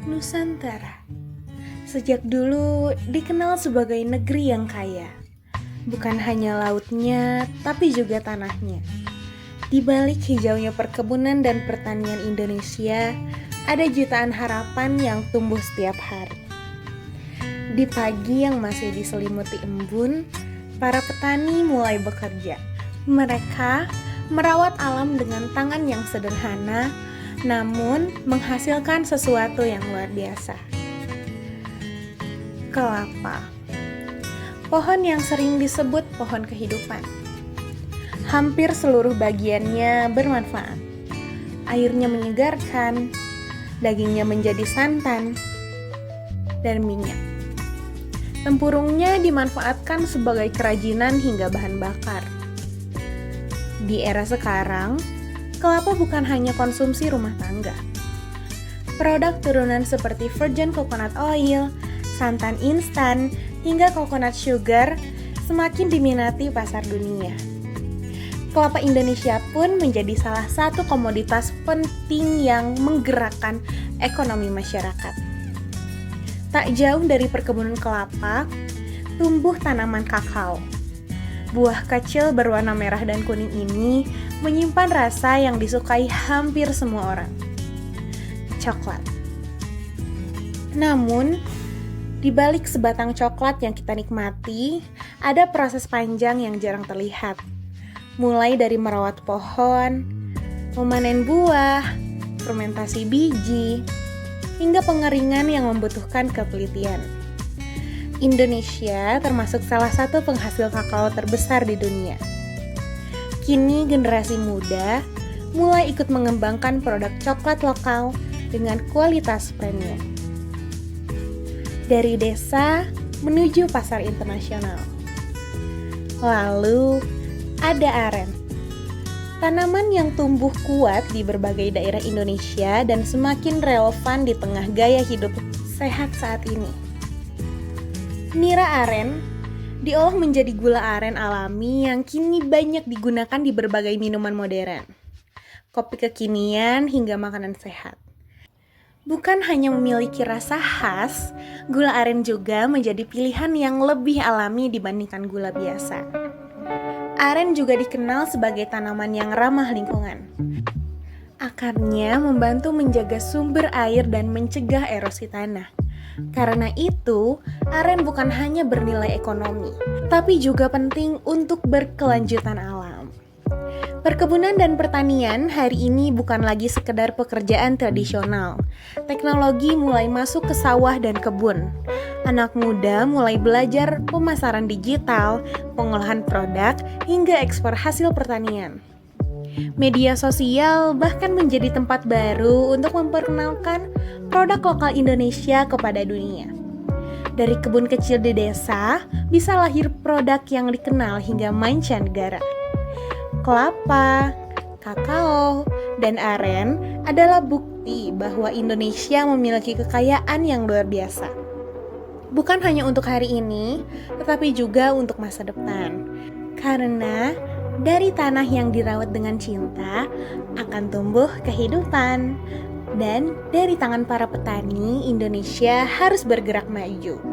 Nusantara sejak dulu dikenal sebagai negeri yang kaya. Bukan hanya lautnya, tapi juga tanahnya. Di balik hijaunya perkebunan dan pertanian Indonesia, ada jutaan harapan yang tumbuh setiap hari. Di pagi yang masih diselimuti embun, para petani mulai bekerja. Mereka merawat alam dengan tangan yang sederhana, namun menghasilkan sesuatu yang luar biasa. Kelapa, pohon yang sering disebut pohon kehidupan. Hampir seluruh bagiannya bermanfaat. Airnya menyegarkan, dagingnya menjadi santan, dan minyak. Tempurungnya dimanfaatkan sebagai kerajinan hingga bahan bakar. Di era sekarang, kelapa bukan hanya konsumsi rumah tangga. Produk turunan seperti virgin coconut oil, santan instan, hingga coconut sugar semakin diminati pasar dunia. Kelapa Indonesia pun menjadi salah satu komoditas penting yang menggerakkan ekonomi masyarakat. Tak jauh dari perkebunan kelapa, tumbuh tanaman kakao. Buah kecil berwarna merah dan kuning ini menyimpan rasa yang disukai hampir semua orang. Coklat. Namun, di balik sebatang coklat yang kita nikmati, ada proses panjang yang jarang terlihat. Mulai dari merawat pohon, memanen buah, fermentasi biji, hingga pengeringan yang membutuhkan ketelitian. Indonesia termasuk salah satu penghasil kakao terbesar di dunia. Kini generasi muda mulai ikut mengembangkan produk coklat lokal dengan kualitas premium. Dari desa menuju pasar internasional. Lalu ada aren. Tanaman yang tumbuh kuat di berbagai daerah Indonesia dan semakin relevan di tengah gaya hidup sehat saat ini. Nira aren diolah menjadi gula aren alami yang kini banyak digunakan di berbagai minuman modern, kopi kekinian hingga makanan sehat. Bukan hanya memiliki rasa khas, gula aren juga menjadi pilihan yang lebih alami dibandingkan gula biasa. Aren juga dikenal sebagai tanaman yang ramah lingkungan. Akarnya membantu menjaga sumber air dan mencegah erosi tanah. Karena itu, aren bukan hanya bernilai ekonomi, tapi juga penting untuk berkelanjutan alam. Perkebunan dan pertanian hari ini bukan lagi sekedar pekerjaan tradisional. Teknologi mulai masuk ke sawah dan kebun. Anak muda mulai belajar pemasaran digital, pengolahan produk, hingga ekspor hasil pertanian. Media sosial bahkan menjadi tempat baru untuk memperkenalkan produk lokal Indonesia kepada dunia. Dari kebun kecil di desa, bisa lahir produk yang dikenal hingga mancanegara. Kelapa, kakao, dan aren adalah bukti bahwa Indonesia memiliki kekayaan yang luar biasa. Bukan hanya untuk hari ini, tetapi juga untuk masa depan. Karena dari tanah yang dirawat dengan cinta akan tumbuh kehidupan. Dan dari tangan para petani, Indonesia harus bergerak maju.